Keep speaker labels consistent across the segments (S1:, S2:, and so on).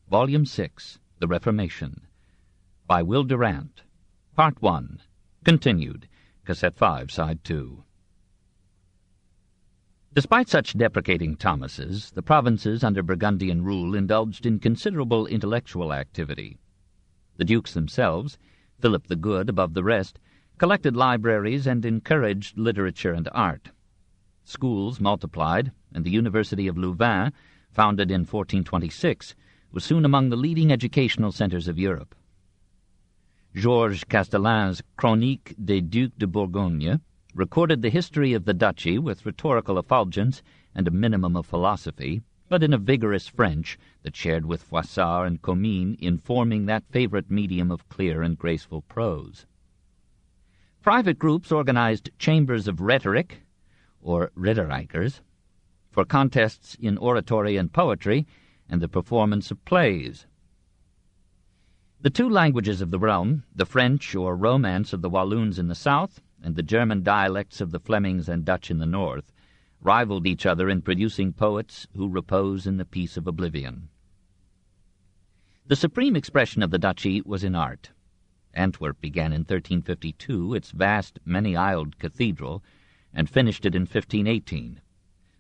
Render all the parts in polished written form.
S1: Volume 6, The Reformation, by Will Durant, Part 1, continued, Cassette 5, Side 2. Despite such deprecating Thomases, the provinces under Burgundian rule indulged in considerable intellectual activity. The dukes themselves, Philip the Good above the rest, collected libraries and encouraged literature and art. Schools multiplied, and the University of Louvain, founded in 1426, was soon among the leading educational centres of Europe. Georges Castellan's Chroniques des Ducs de Bourgogne recorded the history of the duchy with rhetorical effulgence and a minimum of philosophy, but in a vigorous French that shared with Froissart and Comines in forming that favourite medium of clear and graceful prose. Private groups organized chambers of rhetoric, or rhetorikers, for contests in oratory and poetry, and the performance of plays. The two languages of the realm, the French or Romance of the Walloons in the south, and the German dialects of the Flemings and Dutch in the north, rivaled each other in producing poets who repose in the peace of oblivion. The supreme expression of the duchy was in art. Antwerp began in 1352 its vast, many-aisled cathedral, and finished it in 1518.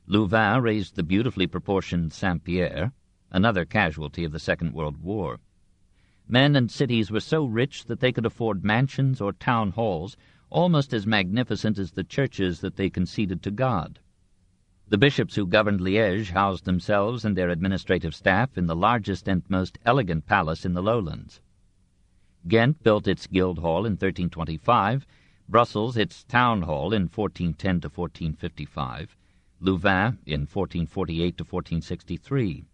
S1: Louvain raised the beautifully proportioned Saint-Pierre, another casualty of the Second World War. Men and cities were so rich that they could afford mansions or town halls almost as magnificent as the churches that they conceded to God. The bishops who governed Liège housed themselves and their administrative staff in the largest and most elegant palace in the lowlands. Ghent built its guild hall in 1325, Brussels its town hall in 1410 to 1455, Louvain in 1448 to 1463.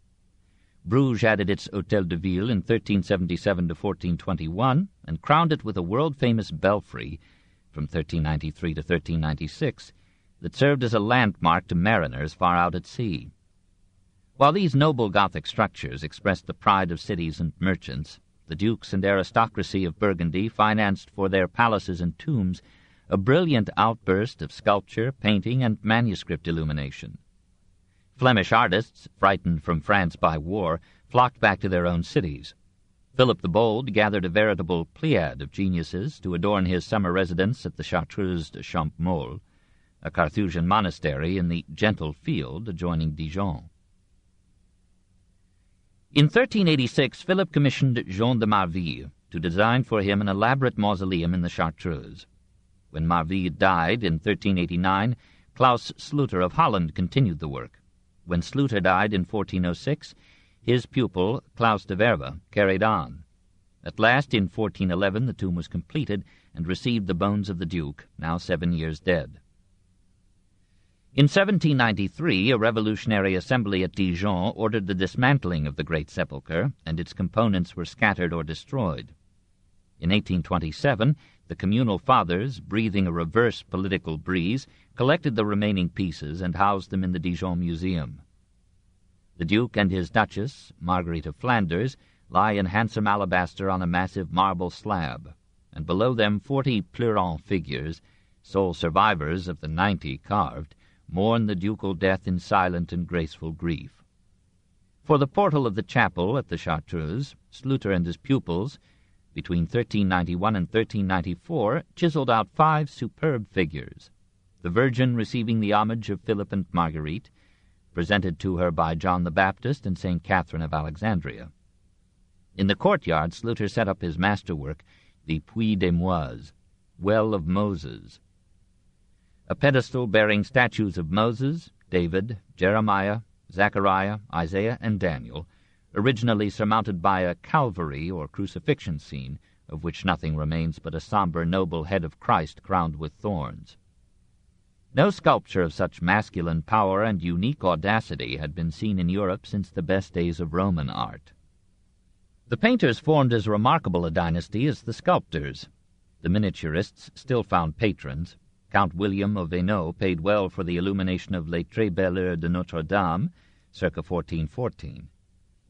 S1: Bruges added its Hôtel de Ville in 1377 to 1421 and crowned it with a world-famous belfry from 1393 to 1396 that served as a landmark to mariners far out at sea. While these noble Gothic structures expressed the pride of cities and merchants, the dukes and aristocracy of Burgundy financed for their palaces and tombs a brilliant outburst of sculpture, painting, and manuscript illumination. Flemish artists, frightened from France by war, flocked back to their own cities. Philip the Bold gathered a veritable pleiad of geniuses to adorn his summer residence at the Chartreuse de Champmol, a Carthusian monastery in the gentle field adjoining Dijon. In 1386, Philip commissioned Jean de Marville to design for him an elaborate mausoleum in the Chartreuse. When Marville died in 1389, Claus Sluiter of Holland continued the work. When Sluiter died in 1406, his pupil, Claus de Verve, carried on. At last, in 1411, the tomb was completed and received the bones of the Duke, now 7 years dead. In 1793, a revolutionary assembly at Dijon ordered the dismantling of the Great Sepulchre, and its components were scattered or destroyed. In 1827, the communal fathers, breathing a reverse political breeze, collected the remaining pieces and housed them in the Dijon Museum. The Duke and his Duchess, Marguerite of Flanders, lie in handsome alabaster on a massive marble slab, and below them 40 pleurant figures, sole survivors of the 90 carved, mourn the ducal death in silent and graceful grief. For the portal of the chapel at the Chartreuse, Sluiter and his pupils, between 1391 and 1394, chiseled out 5 superb figures, the Virgin receiving the homage of Philip and Marguerite, presented to her by John the Baptist and St. Catherine of Alexandria. In the courtyard, Sluiter set up his masterwork, the Puits des Moises, Well of Moses, a pedestal bearing statues of Moses, David, Jeremiah, Zechariah, Isaiah, and Daniel, originally surmounted by a Calvary or crucifixion scene, of which nothing remains but a sombre, noble head of Christ crowned with thorns. No sculpture of such masculine power and unique audacity had been seen in Europe since the best days of Roman art. The painters formed as remarkable a dynasty as the sculptors. The miniaturists still found patrons. Count William of Hainaut paid well for the illumination of Les Très Belles Heures de Notre Dame, circa 1414,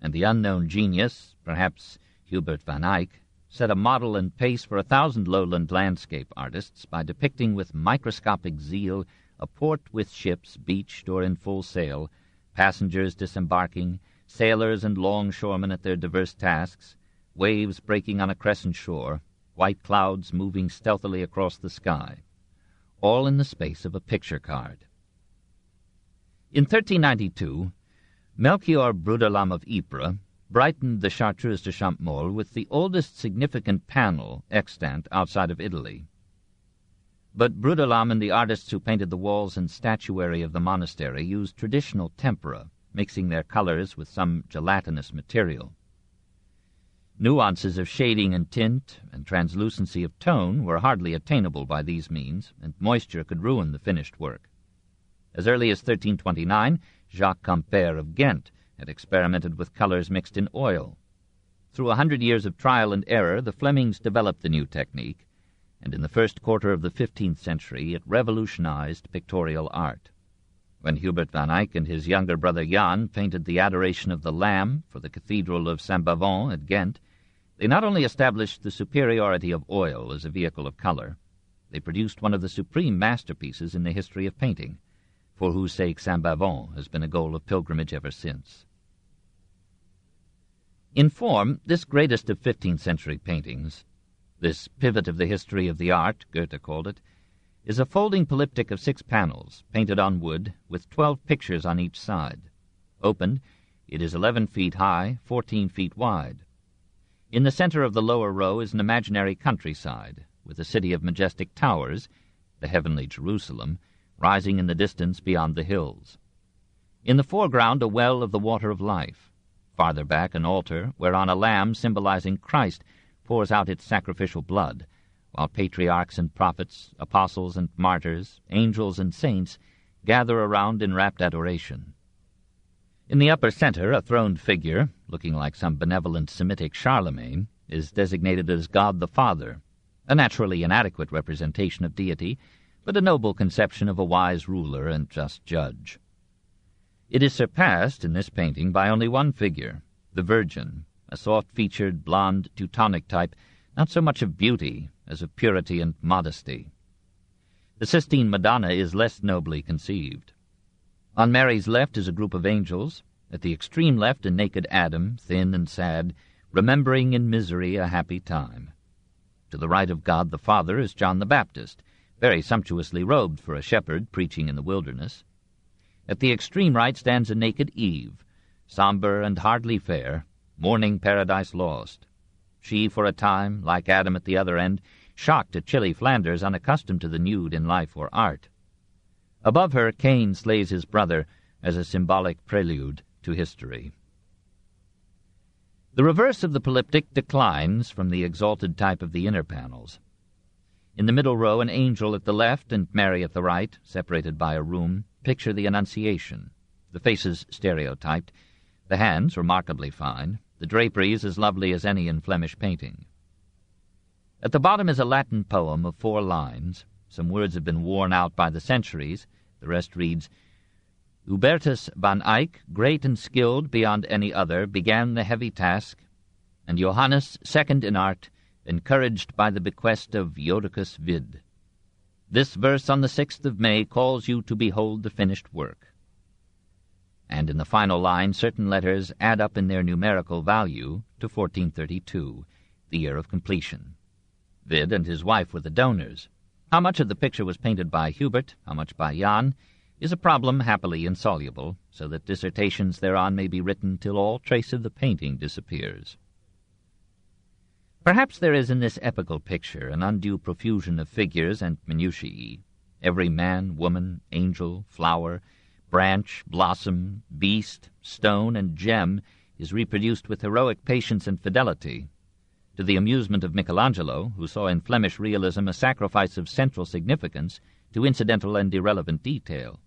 S1: and the unknown genius, perhaps Hubert van Eyck, set a model and pace for 1,000 lowland landscape artists by depicting with microscopic zeal a port with ships beached or in full sail, passengers disembarking, sailors and longshoremen at their diverse tasks, waves breaking on a crescent shore, white clouds moving stealthily across the sky, all in the space of a picture card. In 1392, Melchior Brudelam of Ypres brightened the Chartreuse de Champmol with the oldest significant panel extant outside of Italy. But Brudelam and the artists who painted the walls and statuary of the monastery used traditional tempera, mixing their colors with some gelatinous material. Nuances of shading and tint and translucency of tone were hardly attainable by these means, and moisture could ruin the finished work. As early as 1329, Jacques Campert of Ghent had experimented with colors mixed in oil. Through 100 years of trial and error, the Flemings developed the new technique, and in the first quarter of the 15th century it revolutionized pictorial art. When Hubert van Eyck and his younger brother Jan painted the Adoration of the Lamb for the Cathedral of Saint-Bavon at Ghent, they not only established the superiority of oil as a vehicle of color, they produced one of the supreme masterpieces in the history of painting, for whose sake Saint-Bavon has been a goal of pilgrimage ever since. In form, this greatest of 15th-century paintings, this pivot of the history of the art, Goethe called it, is a folding polyptych of 6 panels, painted on wood, with 12 pictures on each side. Opened, it is 11 feet high, 14 feet wide. In the center of the lower row is an imaginary countryside, with a city of majestic towers, the heavenly Jerusalem, rising in the distance beyond the hills. In the foreground a well of the water of life. Farther back an altar, whereon a lamb symbolizing Christ pours out its sacrificial blood, while patriarchs and prophets, apostles and martyrs, angels and saints gather around in rapt adoration. In the upper center, a throned figure, looking like some benevolent Semitic Charlemagne, is designated as God the Father, a naturally inadequate representation of deity, but a noble conception of a wise ruler and just judge. It is surpassed in this painting by only one figure, the Virgin, a soft-featured, blonde, Teutonic type, not so much of beauty as of purity and modesty. The Sistine Madonna is less nobly conceived. On Mary's left is a group of angels, at the extreme left a naked Adam, thin and sad, remembering in misery a happy time. To the right of God the Father is John the Baptist, very sumptuously robed for a shepherd preaching in the wilderness. At the extreme right stands a naked Eve, somber and hardly fair, mourning paradise lost. She, for a time, like Adam at the other end, shocked a chilly Flanders unaccustomed to the nude in life or art. Above her, Cain slays his brother as a symbolic prelude to history. The reverse of the polyptych declines from the exalted type of the inner panels. In the middle row, an angel at the left and Mary at the right, separated by a room, picture the Annunciation, the faces stereotyped, the hands remarkably fine, the draperies as lovely as any in Flemish painting. At the bottom is a Latin poem of 4 lines. Some words have been worn out by the centuries. The rest reads, Hubertus van Eyck, great and skilled beyond any other, began the heavy task, and Johannes, second in art, encouraged by the bequest of Jodocus Vid. This verse on the 6th of May calls you to behold the finished work. And in the final line, certain letters add up in their numerical value to 1432, the year of completion. Vid and his wife were the donors. How much of the picture was painted by Hubert, how much by Jan, is a problem happily insoluble, so that dissertations thereon may be written till all trace of the painting disappears. Perhaps there is in this epical picture an undue profusion of figures and minutiae. Every man, woman, angel, flower, branch, blossom, beast, stone, and gem is reproduced with heroic patience and fidelity, to the amusement of Michelangelo, who saw in Flemish realism a sacrifice of central significance to incidental and irrelevant detail.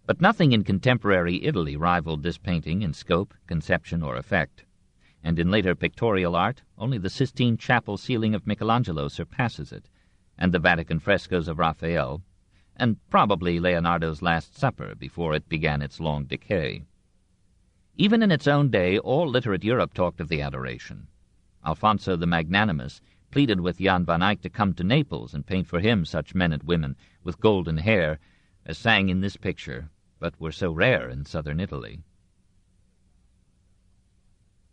S1: But nothing in contemporary Italy rivaled this painting in scope, conception, or effect, and in later pictorial art only the Sistine Chapel ceiling of Michelangelo surpasses it, and the Vatican frescoes of Raphael, and probably Leonardo's Last Supper before it began its long decay. Even in its own day, all literate Europe talked of the Adoration. Alfonso the Magnanimous pleaded with Jan van Eyck to come to Naples and paint for him such men and women with golden hair as sang in this picture, but were so rare in southern Italy.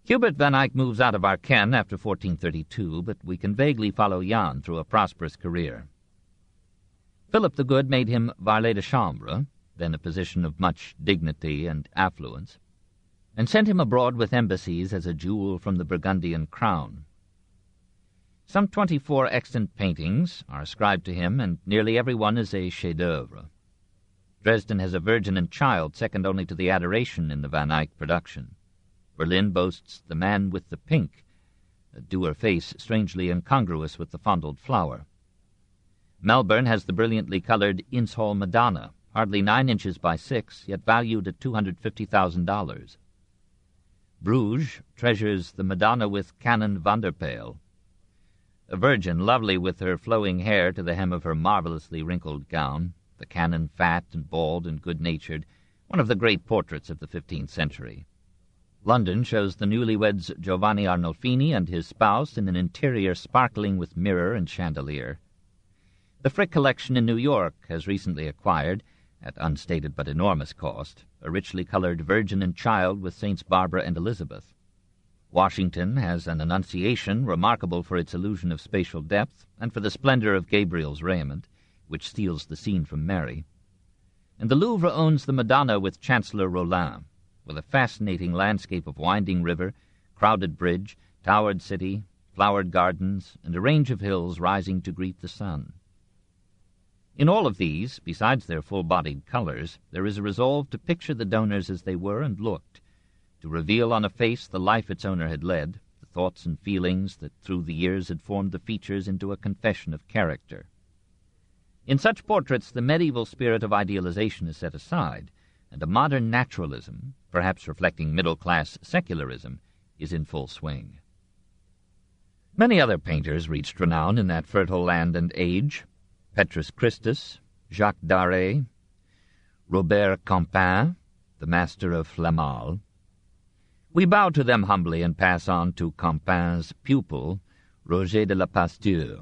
S1: Hubert van Eyck moves out of our ken after 1432, but we can vaguely follow Jan through a prosperous career. Philip the Good made him valet de chambre, then a position of much dignity and affluence, and sent him abroad with embassies as a jewel from the Burgundian crown. Some 24 extant paintings are ascribed to him, and nearly every one is a chef-d'oeuvre. Dresden has a Virgin and Child second only to the Adoration in the Van Eyck production. Berlin boasts the Man with the Pink, a dour face strangely incongruous with the fondled flower. Melbourne has the brilliantly colored Inns Hall Madonna, hardly 9 inches by 6, yet valued at $250,000. Bruges treasures the Madonna with Canon Vanderpale, a virgin lovely with her flowing hair to the hem of her marvelously wrinkled gown, the canon fat and bald and good-natured, one of the great portraits of the 15th century. London shows the newlyweds Giovanni Arnolfini and his spouse in an interior sparkling with mirror and chandelier. The Frick collection in New York has recently acquired, at unstated but enormous cost, a richly colored Virgin and Child with Saints Barbara and Elizabeth. Washington has an Annunciation remarkable for its illusion of spatial depth and for the splendor of Gabriel's raiment, which steals the scene from Mary. And the Louvre owns the Madonna with Chancellor Rollin, with a fascinating landscape of winding river, crowded bridge, towered city, flowered gardens, and a range of hills rising to greet the sun. In all of these, besides their full-bodied colors, there is a resolve to picture the donors as they were and looked, to reveal on a face the life its owner had led, the thoughts and feelings that through the years had formed the features into a confession of character. In such portraits, the medieval spirit of idealization is set aside, and a modern naturalism, perhaps reflecting middle-class secularism, is in full swing. Many other painters reached renown in that fertile land and age: Petrus Christus, Jacques Daré, Robert Campin, the master of Flamal. We bow to them humbly and pass on to Campin's pupil, Rogier de la Pasture.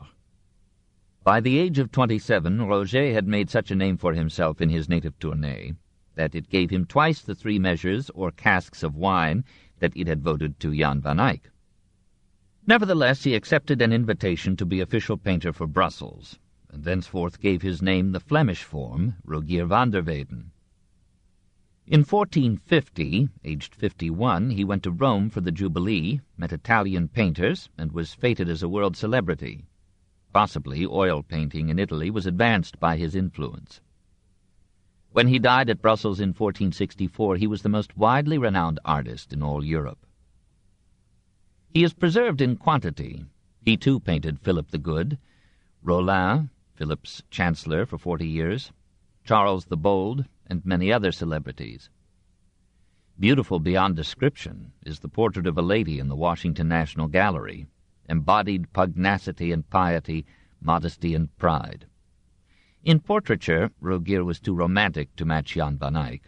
S1: By the age of 27, Rogier had made such a name for himself in his native Tournai that it gave him twice the 3 measures or casks of wine that it had voted to Jan van Eyck. Nevertheless, he accepted an invitation to be official painter for Brussels, and thenceforth gave his name the Flemish form, Rogier van der Weyden. In 1450, aged 51, he went to Rome for the Jubilee, met Italian painters, and was feted as a world celebrity. Possibly oil painting in Italy was advanced by his influence. When he died at Brussels in 1464, he was the most widely renowned artist in all Europe. He is preserved in quantity. He too painted Philip the Good, Rollin, Philip's chancellor for 40 years, Charles the Bold, and many other celebrities. Beautiful beyond description is the portrait of a lady in the Washington National Gallery, embodied pugnacity and piety, modesty and pride. In portraiture, Rogier was too romantic to match Jan van Eyck,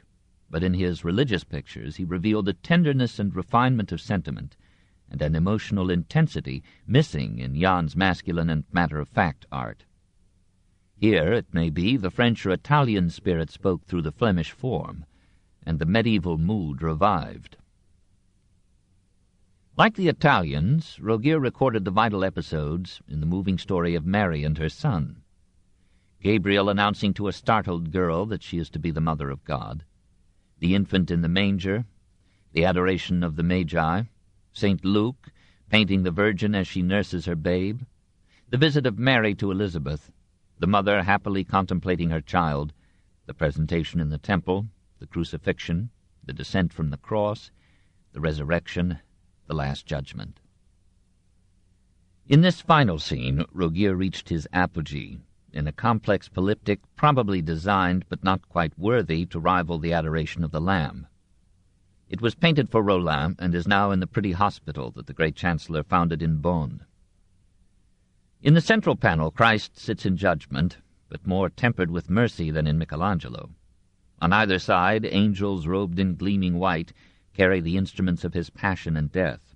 S1: but in his religious pictures he revealed a tenderness and refinement of sentiment, and an emotional intensity missing in Jan's masculine and matter-of-fact art. Here, it may be, the French or Italian spirit spoke through the Flemish form, and the medieval mood revived. Like the Italians, Rogier recorded the vital episodes in the moving story of Mary and her son. Gabriel announcing to a startled girl that she is to be the mother of God, the infant in the manger, the adoration of the Magi, St. Luke painting the Virgin as she nurses her babe, the visit of Mary to Elizabeth, the mother happily contemplating her child, the presentation in the temple, the crucifixion, the descent from the cross, the resurrection, the last judgment. In this final scene, Rogier reached his apogee, in a complex polyptych probably designed but not quite worthy to rival the Adoration of the Lamb. It was painted for Rollin and is now in the pretty hospital that the great Chancellor founded in Bonn. In the central panel, Christ sits in judgment, but more tempered with mercy than in Michelangelo. On either side, angels robed in gleaming white carry the instruments of his passion and death.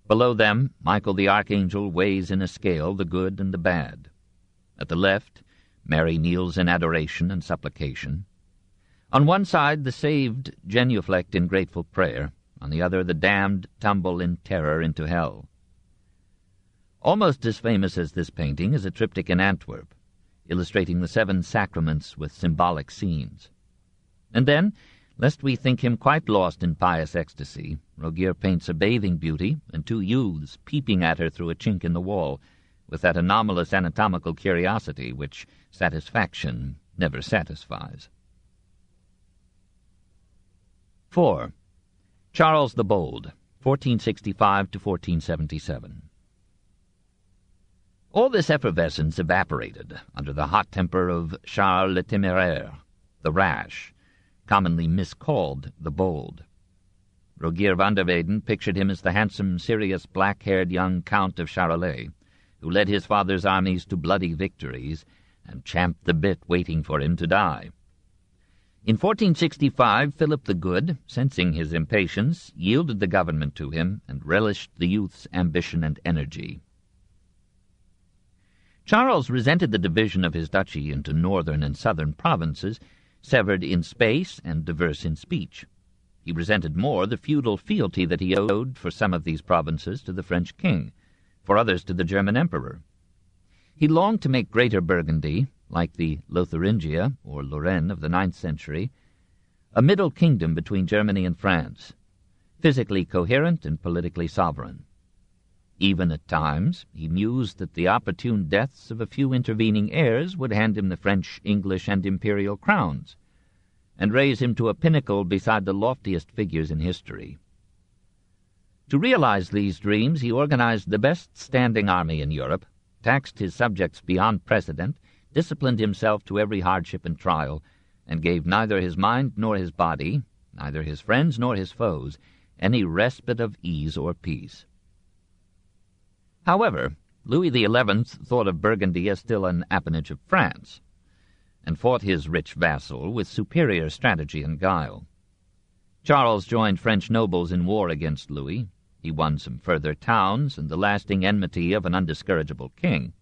S1: Below them, Michael the archangel weighs in a scale the good and the bad. At the left, Mary kneels in adoration and supplication. On one side, the saved genuflect in grateful prayer. on the other the damned tumble in terror into hell. Almost as famous as this painting is a triptych in Antwerp, illustrating the 7 sacraments with symbolic scenes. And then, lest we think him quite lost in pious ecstasy, Rogier paints a bathing beauty and 2 youths peeping at her through a chink in the wall, with that anomalous anatomical curiosity which satisfaction never satisfies. 4. Charles the Bold, 1465 to 1477. All this effervescence evaporated under the hot temper of Charles le Téméraire, the rash, commonly miscalled the Bold. Rogier van der Weyden pictured him as the handsome, serious, black-haired young Count of Charolais, who led his father's armies to bloody victories and champed the bit waiting for him to die. In 1465, Philip the Good, sensing his impatience, yielded the government to him and relished the youth's ambition and energy. Charles resented the division of his duchy into northern and southern provinces, severed in space and diverse in speech. He resented more the feudal fealty that he owed for some of these provinces to the French king, for others to the German emperor. He longed to make Greater Burgundy, like the Lotharingia, or Lorraine of the 9th century, a middle kingdom between Germany and France, physically coherent and politically sovereign. Even at times, he mused that the opportune deaths of a few intervening heirs would hand him the French, English, and imperial crowns, and raise him to a pinnacle beside the loftiest figures in history. To realize these dreams, he organized the best standing army in Europe, taxed his subjects beyond precedent, disciplined himself to every hardship and trial, and gave neither his mind nor his body, neither his friends nor his foes, any respite of ease or peace. However, Louis XI thought of Burgundy as still an appanage of France, and fought his rich vassal with superior strategy and guile. Charles joined French nobles in war against Louis. He won some further towns and the lasting enmity of an undiscourageable king.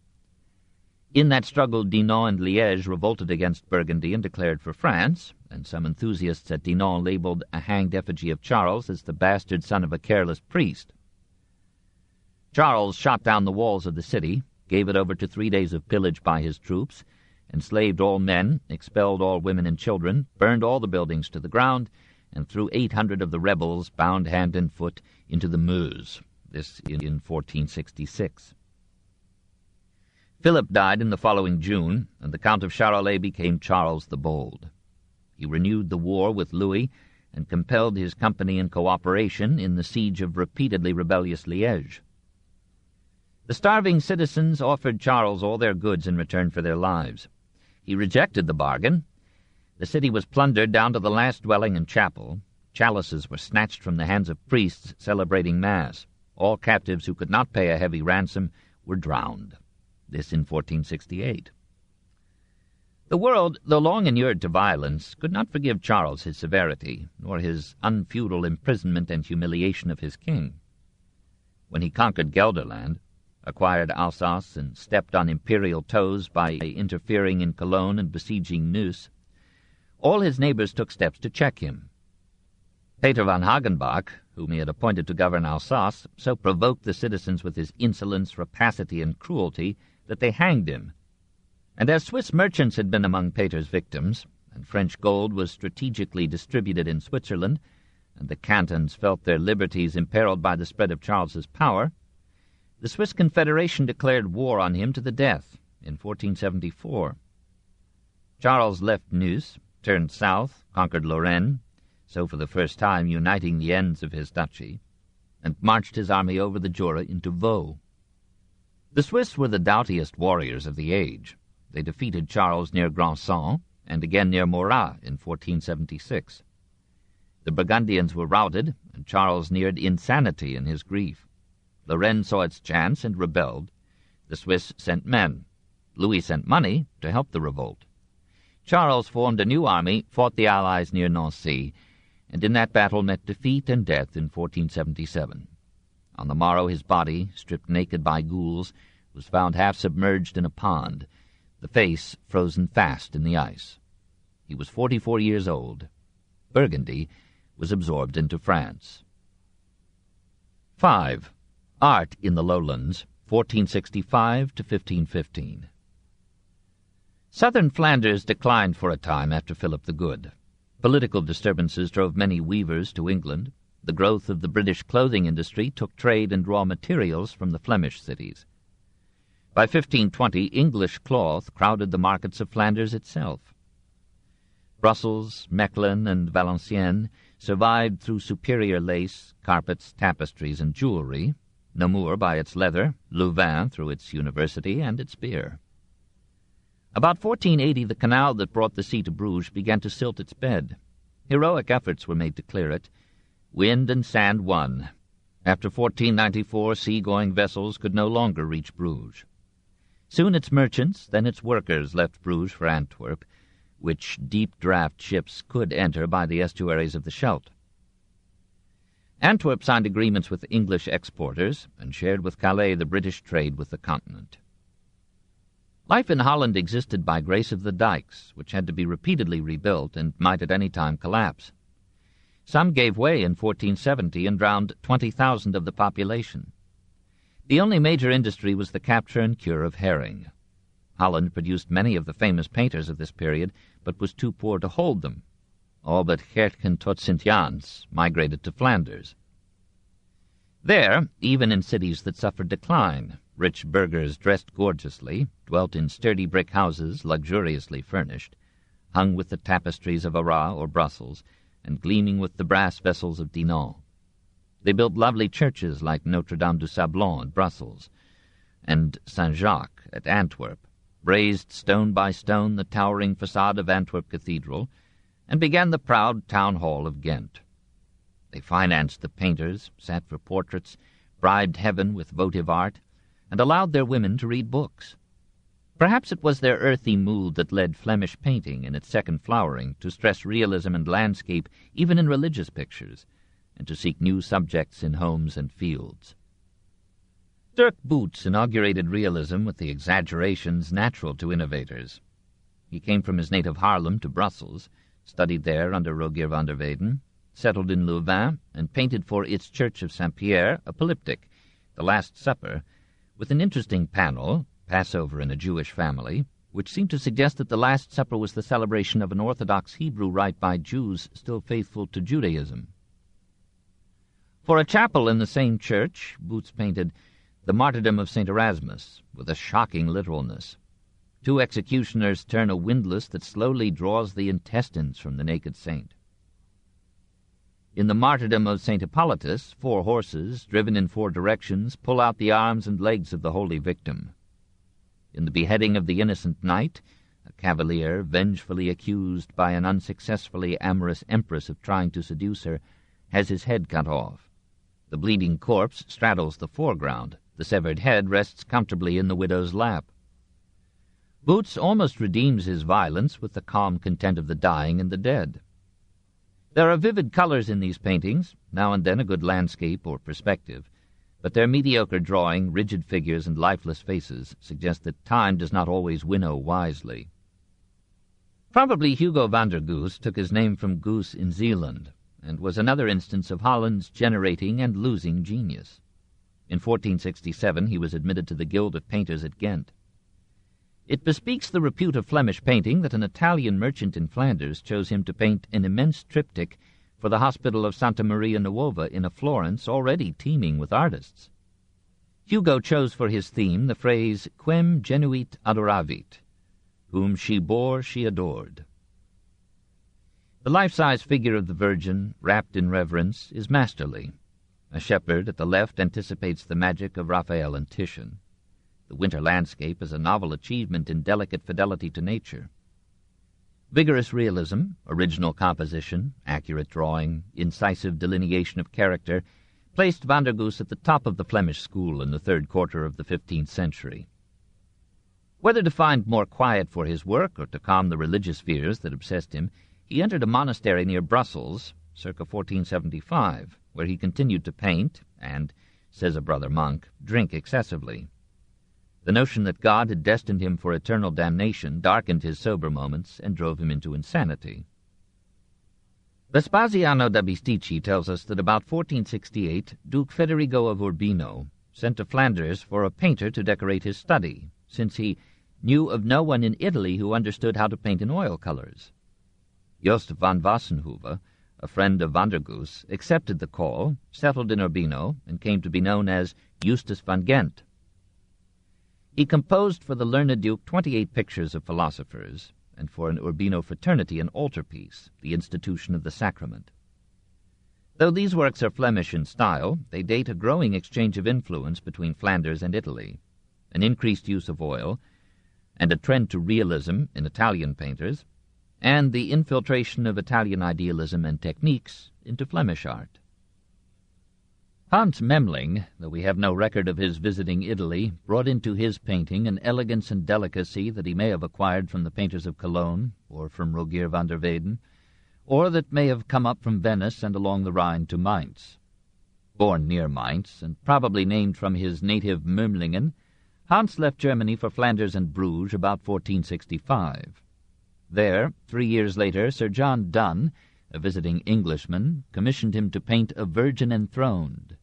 S1: In that struggle, Dinan and Liège revolted against Burgundy and declared for France, and some enthusiasts at Dinan labeled a hanged effigy of Charles as the bastard son of a careless priest. Charles shot down the walls of the city, gave it over to 3 days of pillage by his troops, enslaved all men, expelled all women and children, burned all the buildings to the ground, and threw 800 of the rebels, bound hand and foot, into the Meuse, this in 1466. Philip died in the following June, and the Count of Charolais became Charles the Bold. He renewed the war with Louis, and compelled his company in cooperation in the siege of repeatedly rebellious Liège. The starving citizens offered Charles all their goods in return for their lives. He rejected the bargain. The city was plundered down to the last dwelling and chapel. Chalices were snatched from the hands of priests celebrating Mass. All captives who could not pay a heavy ransom were drowned. This in 1468. The world, though long inured to violence, could not forgive Charles his severity, nor his unfeudal imprisonment and humiliation of his king. When he conquered Gelderland, acquired Alsace, and stepped on imperial toes by interfering in Cologne and besieging Neuss, all his neighbors took steps to check him. Peter von Hagenbach, whom he had appointed to govern Alsace, so provoked the citizens with his insolence, rapacity, and cruelty that they hanged him. And as Swiss merchants had been among Peter's victims, and French gold was strategically distributed in Switzerland, and the cantons felt their liberties imperiled by the spread of Charles's power, the Swiss Confederation declared war on him to the death in 1474. Charles left Neuss, turned south, conquered Lorraine, so for the first time uniting the ends of his duchy, and marched his army over the Jura into Vaud. The Swiss were the doughtiest warriors of the age. They defeated Charles near Grandson, and again near Morat in 1476. The Burgundians were routed, and Charles neared insanity in his grief. Lorraine saw its chance and rebelled. The Swiss sent men. Louis sent money to help the revolt. Charles formed a new army, fought the Allies near Nancy, and in that battle met defeat and death in 1477. On the morrow his body, stripped naked by ghouls, was found half submerged in a pond, the face frozen fast in the ice. He was 44 years old. Burgundy was absorbed into France. 5. Art in the Lowlands, 1465 to 1515. Southern Flanders declined for a time after Philip the Good. Political disturbances drove many weavers to England. The growth of the British clothing industry took trade and raw materials from the Flemish cities. By 1520, English cloth crowded the markets of Flanders itself. Brussels, Mechlin, and Valenciennes survived through superior lace, carpets, tapestries, and jewelry, Namur by its leather, Louvain through its university and its beer. About 1480, the canal that brought the sea to Bruges began to silt its bed. Heroic efforts were made to clear it. Wind and sand won. After 1494, sea-going vessels could no longer reach Bruges. Soon its merchants, then its workers, left Bruges for Antwerp, which deep-draft ships could enter by the estuaries of the Scheldt. Antwerp signed agreements with English exporters and shared with Calais the British trade with the continent. Life in Holland existed by grace of the dikes, which had to be repeatedly rebuilt and might at any time collapse. Some gave way in 1470 and drowned 20,000 of the population. The only major industry was the capture and cure of herring. Holland produced many of the famous painters of this period, but was too poor to hold them. All but Gertgen tot Sint-Jans migrated to Flanders. There, even in cities that suffered decline, rich burghers dressed gorgeously, dwelt in sturdy brick houses luxuriously furnished, hung with the tapestries of Arras or Brussels, and gleaming with the brass vessels of Dinan. They built lovely churches like Notre-Dame du Sablon at Brussels, and Saint-Jacques at Antwerp, raised stone by stone the towering facade of Antwerp Cathedral, and began the proud town hall of Ghent. They financed the painters, sat for portraits, bribed heaven with votive art, and allowed their women to read books. Perhaps it was their earthy mood that led Flemish painting in its second flowering to stress realism and landscape even in religious pictures, and to seek new subjects in homes and fields. Dirk Boots inaugurated realism with the exaggerations natural to innovators. He came from his native Haarlem to Brussels, studied there under Rogier van der Weyden, settled in Louvain, and painted for its Church of Saint-Pierre a polyptych, The Last Supper, with an interesting panel, Passover in a Jewish family, which seemed to suggest that the Last Supper was the celebration of an Orthodox Hebrew rite by Jews still faithful to Judaism. For a chapel in the same church, Boots painted The Martyrdom of St. Erasmus, with a shocking literalness. 2 executioners turn a windlass that slowly draws the intestines from the naked saint. In the Martyrdom of St. Hippolytus, 4 horses, driven in 4 directions, pull out the arms and legs of the holy victim. In the Beheading of the Innocent Knight, a cavalier, vengefully accused by an unsuccessfully amorous empress of trying to seduce her, has his head cut off. The bleeding corpse straddles the foreground. The severed head rests comfortably in the widow's lap. Boots almost redeems his violence with the calm content of the dying and the dead. There are vivid colors in these paintings, now and then a good landscape or perspective, but their mediocre drawing, rigid figures, and lifeless faces suggest that time does not always winnow wisely. Probably Hugo van der Goes took his name from Goose in Zealand, and was another instance of Holland's generating and losing genius. In 1467 he was admitted to the Guild of Painters at Ghent. It bespeaks the repute of Flemish painting that an Italian merchant in Flanders chose him to paint an immense triptych for the Hospital of Santa Maria Nuova in a Florence already teeming with artists. Hugo chose for his theme the phrase quem genuit adoravit, whom she bore she adored. The life-size figure of the Virgin, wrapped in reverence, is masterly. A shepherd at the left anticipates the magic of Raphael and Titian. The winter landscape is a novel achievement in delicate fidelity to nature. Vigorous realism, original composition, accurate drawing, incisive delineation of character placed van der Goes at the top of the Flemish school in the 3rd quarter of the 15th century. Whether to find more quiet for his work or to calm the religious fears that obsessed him, he entered a monastery near Brussels, circa 1475, where he continued to paint and, says a brother monk, drink excessively. The notion that God had destined him for eternal damnation darkened his sober moments and drove him into insanity. Vespasiano da Bisticci tells us that about 1468 Duke Federigo of Urbino sent to Flanders for a painter to decorate his study, since he knew of no one in Italy who understood how to paint in oil colors. Jost van Wassenhoeve, a friend of van der Goes, accepted the call, settled in Urbino, and came to be known as Justus van Gent. He composed for the learned Duke 28 pictures of philosophers, and for an Urbino fraternity an altarpiece, the institution of the sacrament. Though these works are Flemish in style, they date a growing exchange of influence between Flanders and Italy, an increased use of oil, and a trend to realism in Italian painters, and the infiltration of Italian idealism and techniques into Flemish art. Hans Memling, though we have no record of his visiting Italy, brought into his painting an elegance and delicacy that he may have acquired from the painters of Cologne, or from Rogier van der Weyden, or that may have come up from Venice and along the Rhine to Mainz. Born near Mainz, and probably named from his native Memlingen, Hans left Germany for Flanders and Bruges about 1465. There, 3 years later, Sir John Donne, a visiting Englishman, commissioned him to paint a Virgin enthroned.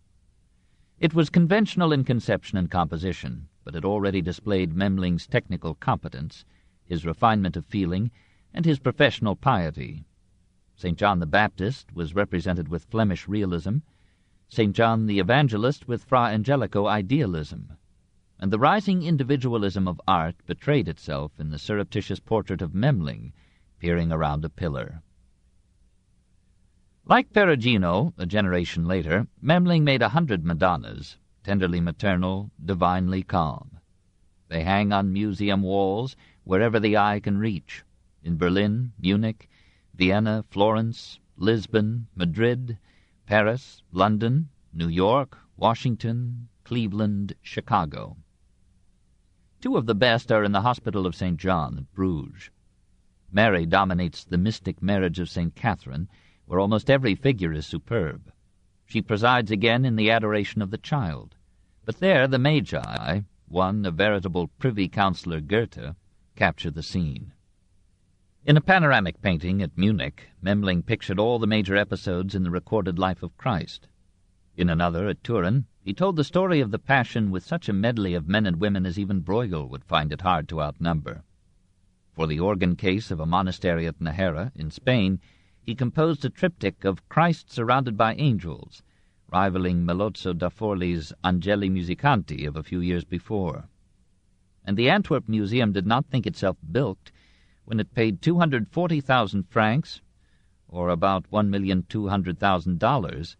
S1: It was conventional in conception and composition, but it already displayed Memling's technical competence, his refinement of feeling, and his professional piety. St. John the Baptist was represented with Flemish realism, St. John the Evangelist with Fra Angelico idealism, and the rising individualism of art betrayed itself in the surreptitious portrait of Memling peering around a pillar. Like Perugino, a generation later, Memling made 100 Madonnas, tenderly maternal, divinely calm. They hang on museum walls wherever the eye can reach, in Berlin, Munich, Vienna, Florence, Lisbon, Madrid, Paris, London, New York, Washington, Cleveland, Chicago. 2 of the best are in the Hospital of St. John at Bruges. Mary dominates the mystic marriage of St. Catherine, where almost every figure is superb. She presides again in the adoration of the child. But there the Magi, one a veritable privy councillor Goethe, capture the scene. In a panoramic painting at Munich, Memling pictured all the major episodes in the recorded life of Christ. In another, at Turin, he told the story of the Passion with such a medley of men and women as even Bruegel would find it hard to outnumber. For the organ case of a monastery at Najera, in Spain, he composed a triptych of Christ surrounded by angels, rivaling Melozzo da Forli's Angeli Musicanti of a few years before. And the Antwerp Museum did not think itself bilked when it paid 240,000 francs, or about $1,200,000,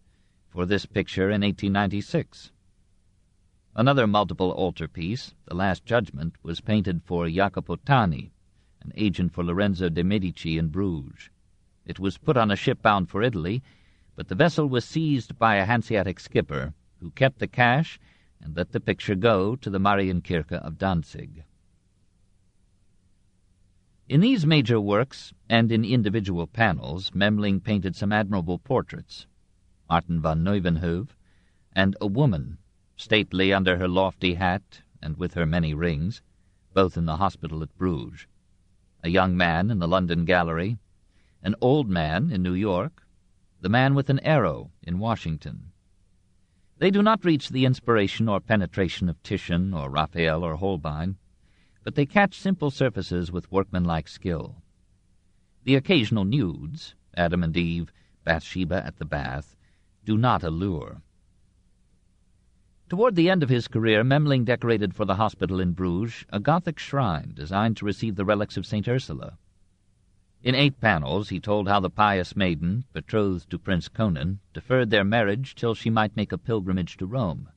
S1: for this picture in 1896. Another multiple altarpiece, The Last Judgment, was painted for Jacopo Tani, an agent for Lorenzo de' Medici in Bruges. It was put on a ship bound for Italy, but the vessel was seized by a Hanseatic skipper, who kept the cash and let the picture go to the Marienkirche of Danzig. In these major works, and in individual panels, Memling painted some admirable portraits, Martin van Nieuwenhuis, and a woman, stately under her lofty hat and with her many rings, both in the hospital at Bruges, a young man in the London Gallery, an old man in New York, the man with an arrow in Washington. They do not reach the inspiration or penetration of Titian or Raphael or Holbein, but they catch simple surfaces with workmanlike skill. The occasional nudes, Adam and Eve, Bathsheba at the bath, do not allure. Toward the end of his career, Memling decorated for the hospital in Bruges a Gothic shrine designed to receive the relics of St. Ursula. In 8 panels he told how the pious maiden, betrothed to Prince Conan, deferred their marriage till she might make a pilgrimage to Rome,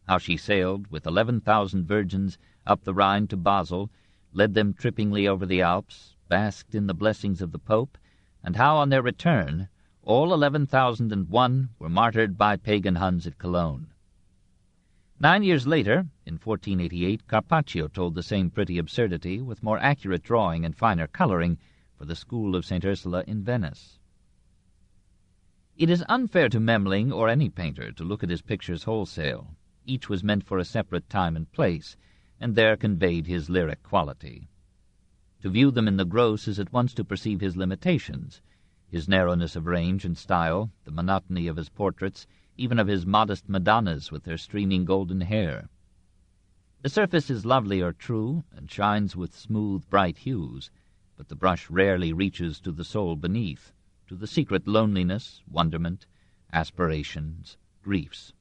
S1: how she sailed with 11,000 virgins up the Rhine to Basel, led them trippingly over the Alps, basked in the blessings of the Pope, and how on their return all 11,001 were martyred by pagan Huns at Cologne. 9 years later, in 1488, Carpaccio told the same pretty absurdity with more accurate drawing and finer coloring for the school of St. Ursula in Venice. It is unfair to Memling or any painter to look at his pictures wholesale. Each was meant for a separate time and place, and there conveyed his lyric quality. To view them in the gross is at once to perceive his limitations, His narrowness of range and style, the monotony of his portraits, even of his modest Madonnas with their streaming golden hair. The surface is lovely or true, and shines with smooth, bright hues, but the brush rarely reaches to the soul beneath, to the secret loneliness, wonderment, aspirations, griefs.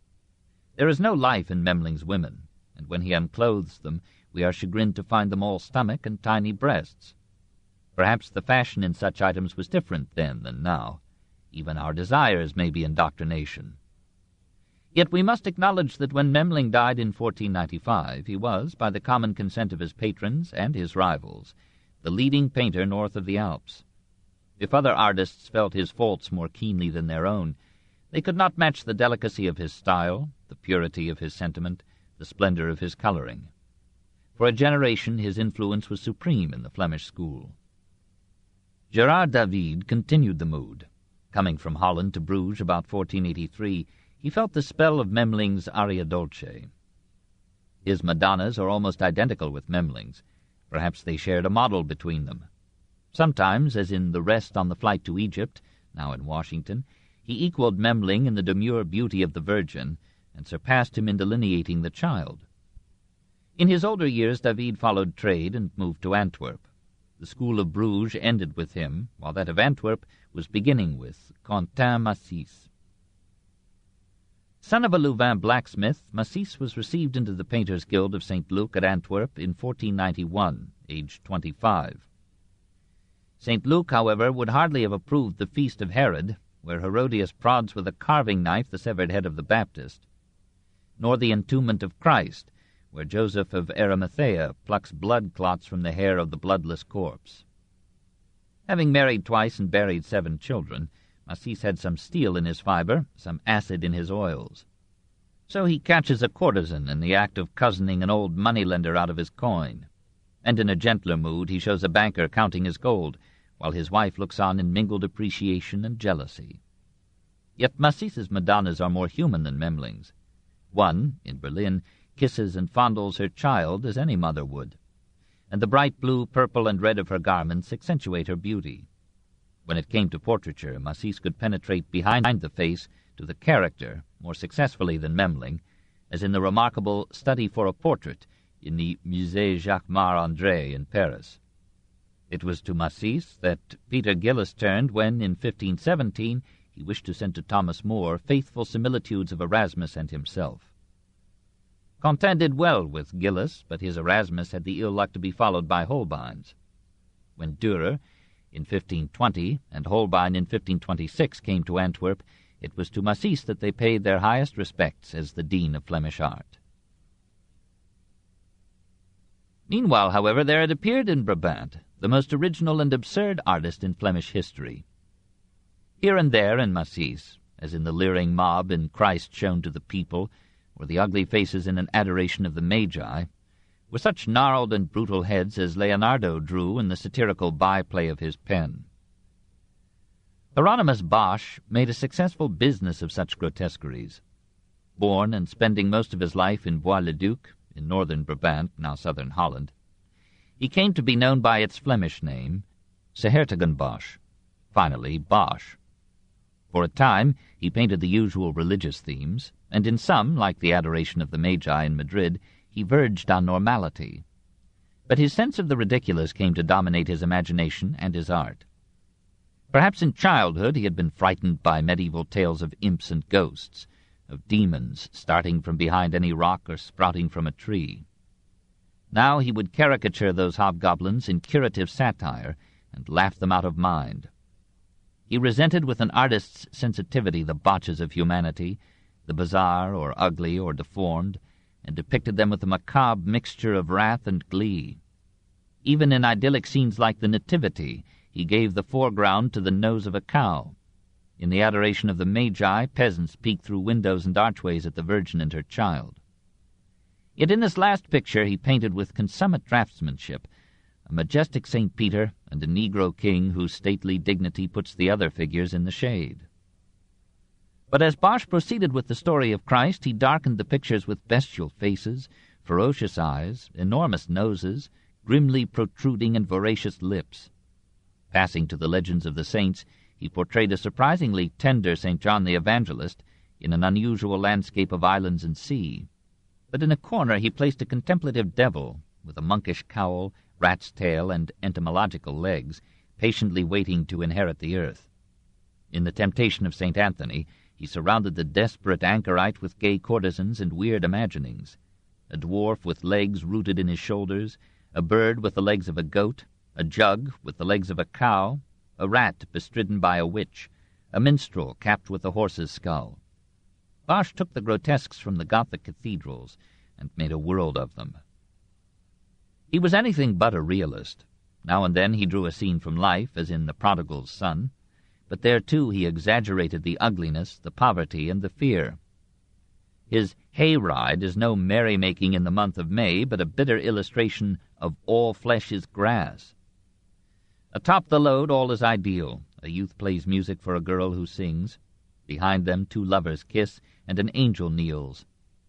S1: There is no life in Memling's women, and when he unclothes them, we are chagrined to find them all stomach and tiny breasts. Perhaps the fashion in such items was different then than now. Even our desires may be indoctrination. Yet we must acknowledge that when Memling died in 1495, he was, by the common consent of his patrons and his rivals, the leading painter north of the Alps. If other artists felt his faults more keenly than their own, they could not match the delicacy of his style, the purity of his sentiment, the splendor of his coloring. For a generation his influence was supreme in the Flemish school. Gerard David continued the mood. Coming from Holland to Bruges about 1483, he felt the spell of Memling's aria dolce. His Madonnas are almost identical with Memling's. Perhaps they shared a model between them. Sometimes, as in The Rest on the Flight to Egypt, now in Washington, he equaled Memling in the demure beauty of the Virgin, and surpassed him in delineating the Child. In his older years David followed trade and moved to Antwerp. The school of Bruges ended with him, while that of Antwerp was beginning with Quentin Massis. Son of a Louvain blacksmith, Massis was received into the Painters' Guild of St. Luc at Antwerp in 1491, aged 25. St. Luc, however, would hardly have approved the Feast of Herod, where Herodias prods with a carving knife the severed head of the Baptist, nor the entombment of Christ, where Joseph of Arimathea plucks blood clots from the hair of the bloodless corpse. Having married twice and buried 7 children, Massis had some steel in his fibre, some acid in his oils. So he catches a courtesan in the act of cozening an old moneylender out of his coin, and in a gentler mood he shows a banker counting his gold, while his wife looks on in mingled appreciation and jealousy. Yet Massis's Madonnas are more human than Memling's. One, in Berlin, kisses and fondles her child as any mother would, and the bright blue, purple, and red of her garments accentuate her beauty. When it came to portraiture, Massis could penetrate behind the face to the character more successfully than Memling, as in the remarkable Study for a Portrait in the Musée Jacquemart-André in Paris. It was to Massis that Peter Gillis turned when, in 1517, he wished to send to Thomas More faithful similitudes of Erasmus and himself. Quentin did well with Gillis, but his Erasmus had the ill luck to be followed by Holbein's. When Dürer, in 1520, and Holbein in 1526 came to Antwerp, it was to Massis that they paid their highest respects as the Dean of Flemish art. Meanwhile, however, there had appeared in Brabant the most original and absurd artist in Flemish history. Here and there in Massis, as in the leering mob in Christ Shown to the People, or the ugly faces in an Adoration of the Magi, were such gnarled and brutal heads as Leonardo drew in the satirical byplay of his pen. Hieronymus Bosch made a successful business of such grotesqueries. Born and spending most of his life in Bois-le-Duc, in northern Brabant, now southern Holland, he came to be known by its Flemish name, Bosch, finally Bosch. For a time he painted the usual religious themes, and in some, like the Adoration of the Magi in Madrid, he verged on normality. But his sense of the ridiculous came to dominate his imagination and his art. Perhaps in childhood he had been frightened by medieval tales of imps and ghosts, of demons starting from behind any rock or sprouting from a tree. Now he would caricature those hobgoblins in curative satire and laugh them out of mind. He resented with an artist's sensitivity the botches of humanity, the bizarre or ugly or deformed, and depicted them with a macabre mixture of wrath and glee. Even in idyllic scenes like the Nativity, he gave the foreground to the nose of a cow. In the Adoration of the Magi, peasants peeked through windows and archways at the Virgin and her child. Yet in this last picture he painted with consummate draftsmanship a majestic St. Peter and a Negro king whose stately dignity puts the other figures in the shade. But as Bosch proceeded with the story of Christ, he darkened the pictures with bestial faces, ferocious eyes, enormous noses, grimly protruding and voracious lips. Passing to the legends of the saints, he he portrayed a surprisingly tender St. John the Evangelist in an unusual landscape of islands and sea. But in a corner he placed a contemplative devil, with a monkish cowl, rat's tail, and entomological legs, patiently waiting to inherit the earth. In the Temptation of St. Anthony, he surrounded the desperate anchorite with gay courtesans and weird imaginings. A dwarf with legs rooted in his shoulders, a bird with the legs of a goat, a jug with the legs of a cow, a rat bestridden by a witch, a minstrel capped with a horse's skull. Bosch took the grotesques from the Gothic cathedrals and made a world of them. He was anything but a realist. Now and then he drew a scene from life, as in The Prodigal's Son, but there too he exaggerated the ugliness, the poverty, and the fear. His Hayride is no merrymaking in the month of May, but a bitter illustration of all flesh is grass. Atop the load all is ideal. A youth plays music for a girl who sings. Behind them 2 lovers kiss, and an angel kneels.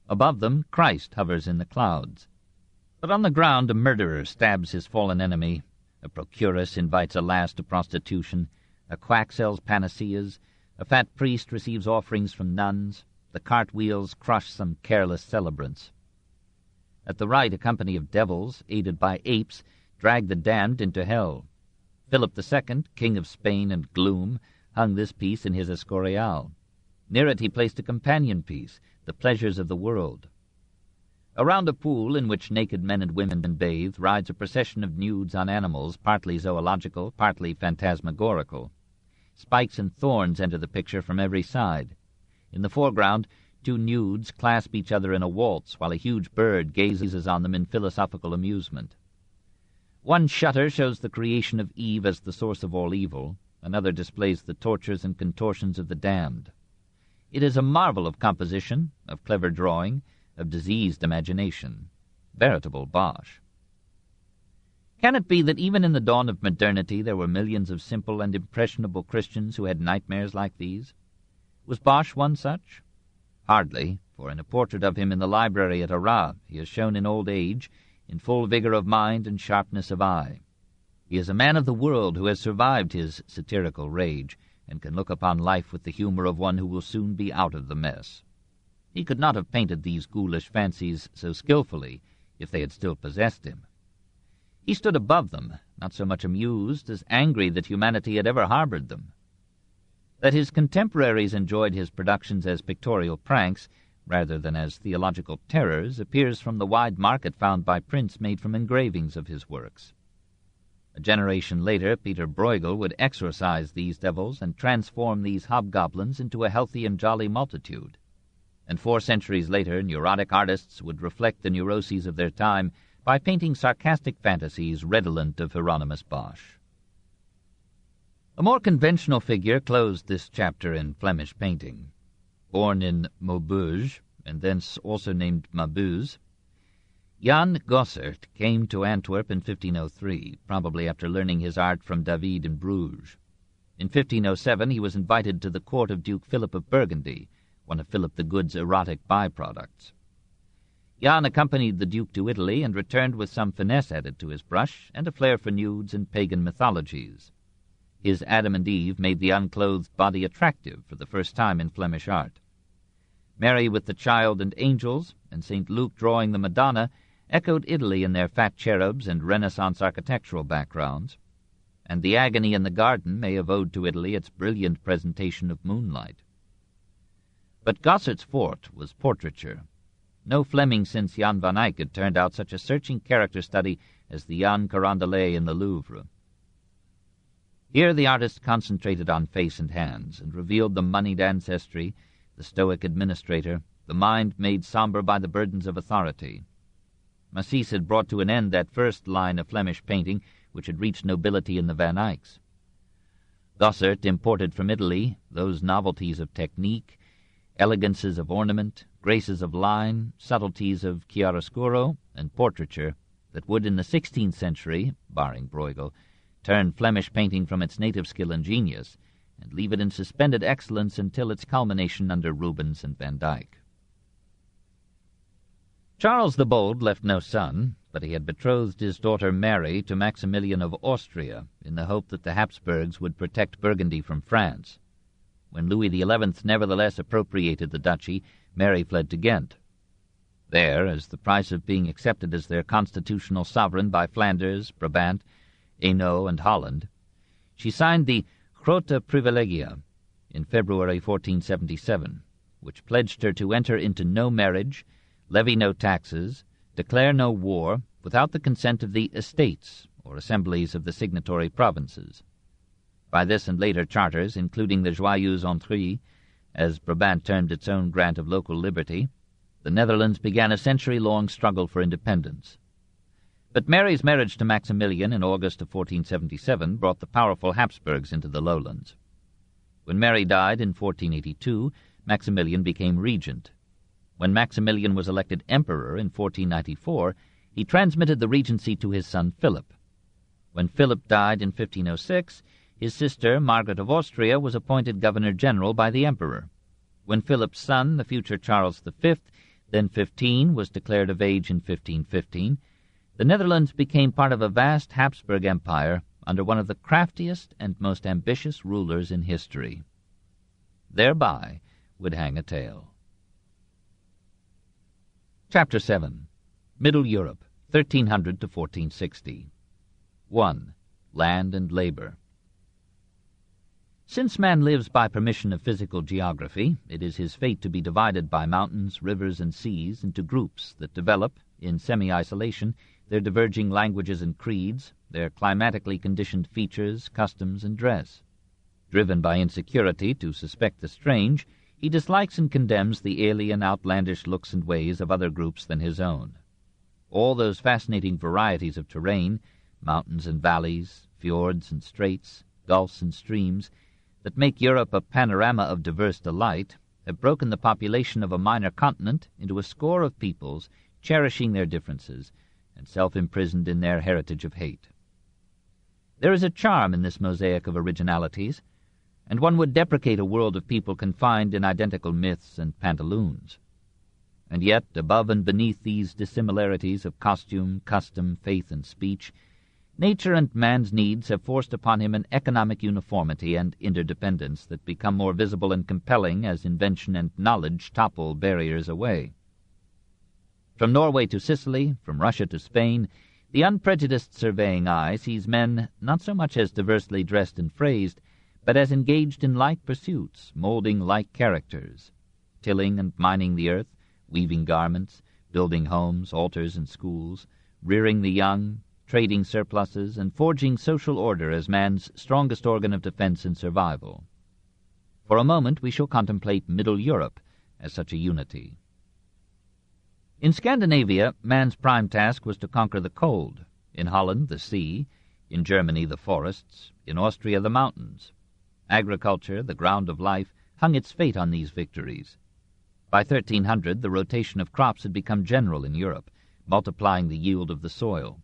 S1: Above them Christ hovers in the clouds. But on the ground a murderer stabs his fallen enemy. A procuress invites a lass to prostitution. A quack sells panaceas. A fat priest receives offerings from nuns. The cartwheels crush some careless celebrants. At the right a company of devils, aided by apes, drag the damned into hell. Philip II, King of Spain and gloom, hung this piece in his Escorial. Near it he placed a companion piece, The Pleasures of the World. Around a pool in which naked men and women bathe rides a procession of nudes on animals, partly zoological, partly phantasmagorical. Spikes and thorns enter the picture from every side. In the foreground, 2 nudes clasp each other in a waltz, while a huge bird gazes on them in philosophical amusement. One shutter shows the creation of Eve as the source of all evil. Another displays the tortures and contortions of the damned. It is a marvel of composition, of clever drawing, of diseased imagination. Veritable Bosch. Can it be that even in the dawn of modernity there were millions of simple and impressionable Christians who had nightmares like these? Was Bosch one such? Hardly, for in a portrait of him in the library at Arras he is shown in old age, in full vigor of mind and sharpness of eye. He is a man of the world who has survived his satirical rage, and can look upon life with the humor of one who will soon be out of the mess. He could not have painted these ghoulish fancies so skilfully if they had still possessed him. He stood above them, not so much amused as angry that humanity had ever harbored them. That his contemporaries enjoyed his productions as pictorial pranks rather than as theological terrors appears from the wide market found by prints made from engravings of his works. A generation later, Peter Bruegel would exorcise these devils and transform these hobgoblins into a healthy and jolly multitude. And 4 centuries later, neurotic artists would reflect the neuroses of their time by painting sarcastic fantasies redolent of Hieronymus Bosch. A more conventional figure closed this chapter in Flemish painting. Born in Maubeuge, and thence also named Mabuse, Jan Gossert came to Antwerp in 1503, probably after learning his art from David in Bruges. In 1507 he was invited to the court of Duke Philip of Burgundy, one of Philip the Good's erotic byproducts. Jan accompanied the Duke to Italy and returned with some finesse added to his brush and a flair for nudes and pagan mythologies. His Adam and Eve made the unclothed body attractive for the first time in Flemish art. Mary with the Child and angels, and St. Luke drawing the Madonna, echoed Italy in their fat cherubs and Renaissance architectural backgrounds, and the Agony in the Garden may have owed to Italy its brilliant presentation of moonlight. But Gossert's forte was portraiture. No Fleming since Jan van Eyck had turned out such a searching character study as the Jan Carondelet in the Louvre. Here the artist concentrated on face and hands, and revealed the moneyed ancestry, the stoic administrator, the mind made sombre by the burdens of authority. Matisse had brought to an end that first line of Flemish painting which had reached nobility in the Van Eycks. Gossert imported from Italy those novelties of technique, elegances of ornament, graces of line, subtleties of chiaroscuro, and portraiture that would in the 16th century, barring Bruegel, turn Flemish painting from its native skill and genius, and leave it in suspended excellence until its culmination under Rubens and Van Dyck. Charles the Bold left no son, but he had betrothed his daughter Mary to Maximilian of Austria in the hope that the Habsburgs would protect Burgundy from France. When Louis XI nevertheless appropriated the duchy, Mary fled to Ghent. There, as the price of being accepted as their constitutional sovereign by Flanders, Brabant, Hainaut, and Holland, she signed the Grote Privilegia in February 1477, which pledged her to enter into no marriage, levy no taxes, declare no war, without the consent of the estates, or assemblies of the signatory provinces. By this and later charters, including the Joyeuse Entrée, as Brabant termed its own grant of local liberty, the Netherlands began a century-long struggle for independence. But Mary's marriage to Maximilian in August of 1477 brought the powerful Habsburgs into the lowlands. When Mary died in 1482, Maximilian became regent. When Maximilian was elected emperor in 1494, he transmitted the regency to his son Philip. When Philip died in 1506, his sister, Margaret of Austria, was appointed governor-general by the emperor. When Philip's son, the future Charles V, then 15, was declared of age in 1515, the Netherlands became part of a vast Habsburg Empire under one of the craftiest and most ambitious rulers in history. Thereby would hang a tale. Chapter 7. Middle Europe, 1300 to 1460. 1. Land and labor. Since man lives by permission of physical geography, it is his fate to be divided by mountains, rivers, and seas into groups that develop, in semi-isolation, their diverging languages and creeds, their climatically conditioned features, customs, and dress. Driven by insecurity to suspect the strange, he dislikes and condemns the alien, outlandish looks and ways of other groups than his own. All those fascinating varieties of terrain, mountains and valleys, fjords and straits, gulfs and streams, that make Europe a panorama of diverse delight, have broken the population of a minor continent into a score of peoples cherishing their differences and self-imprisoned in their heritage of hate. There is a charm in this mosaic of originalities, and one would deprecate a world of people confined in identical myths and pantaloons. And yet, above and beneath these dissimilarities of costume, custom, faith, and speech, nature and man's needs have forced upon him an economic uniformity and interdependence that become more visible and compelling as invention and knowledge topple barriers away. From Norway to Sicily, from Russia to Spain, the unprejudiced surveying eye sees men not so much as diversely dressed and phrased, but as engaged in like pursuits, molding like characters, tilling and mining the earth, weaving garments, building homes, altars, and schools, rearing the young, trading surpluses, and forging social order as man's strongest organ of defense and survival. For a moment we shall contemplate Middle Europe as such a unity. In Scandinavia, man's prime task was to conquer the cold, in Holland the sea, in Germany the forests, in Austria the mountains. Agriculture, the ground of life, hung its fate on these victories. By 1300 the rotation of crops had become general in Europe, multiplying the yield of the soil.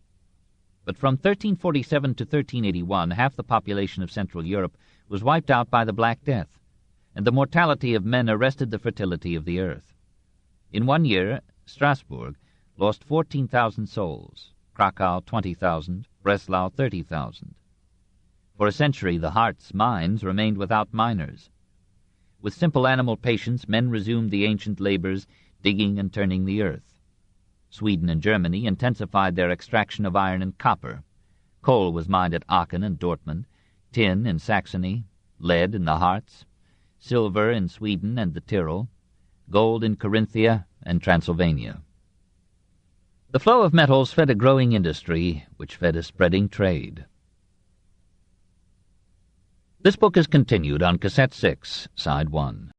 S1: But from 1347 to 1381 half the population of Central Europe was wiped out by the Black Death, and the mortality of men arrested the fertility of the earth. In 1 year, Strasbourg lost 14,000 souls, Krakow 20,000, Breslau 30,000. For a century the Harz mines remained without miners. With simple animal patience men resumed the ancient labors, digging and turning the earth. Sweden and Germany intensified their extraction of iron and copper. Coal was mined at Aachen and Dortmund, tin in Saxony, lead in the Harz, silver in Sweden and the Tyrol, gold in Carinthia and Transylvania. The flow of metals fed a growing industry, which fed a spreading trade. This book is continued on Cassette 6, Side 1.